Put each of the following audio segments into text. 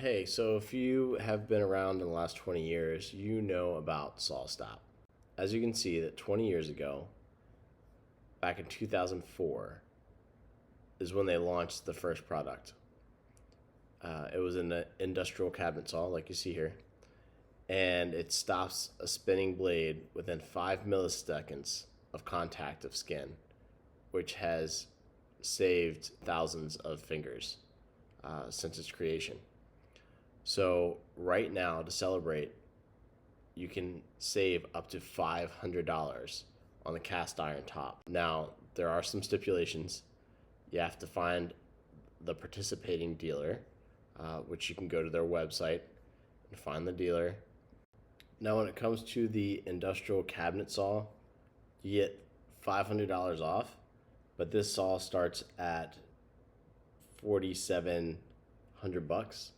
Hey, so if you have been around in the last 20 years, you know about SawStop. As you can see, that 20 years ago, back in 2004, is when they launched the first product. It was an industrial cabinet saw, like you see here, and it stops a spinning blade within 5 milliseconds of contact of skin, which has saved thousands of fingers since its creation. So right now, to celebrate, you can save up to $500 on the cast iron top. Now, there are some stipulations. You have to find the participating dealer, which you can go to their website and find the dealer. Now, when it comes to the industrial cabinet saw, you get $500 off, but this saw starts at $4,700.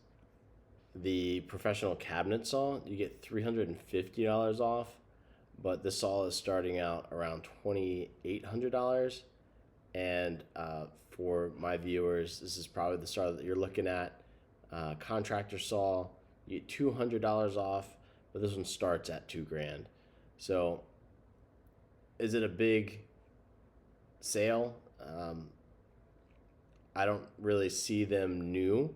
The professional cabinet saw, you get $350 off, but this saw is starting out around $2,800. And for my viewers, this is probably the saw that you're looking at. Contractor Saw, you get $200 off, but this one starts at $2,000. So, is it a big sale? I don't really see them new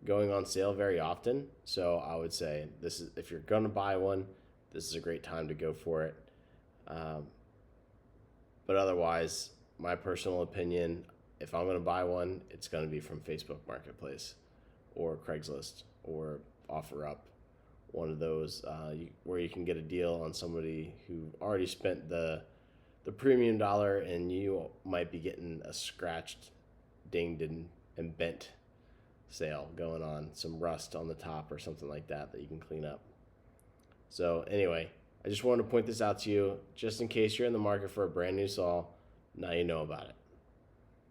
going on sale very often. So I would say this is, if you're going to buy one, this is a great time to go for it. But otherwise, my personal opinion, if I'm going to buy one, it's going to be from Facebook Marketplace or Craigslist or OfferUp, one of those where you can get a deal on somebody who already spent the premium dollar, and you might be getting a scratched, dinged, and bent sale going on, some rust on the top or something like that you can clean up. So anyway, I just wanted to point this out to you just in case you're in the market for a brand new saw. Now you know about it.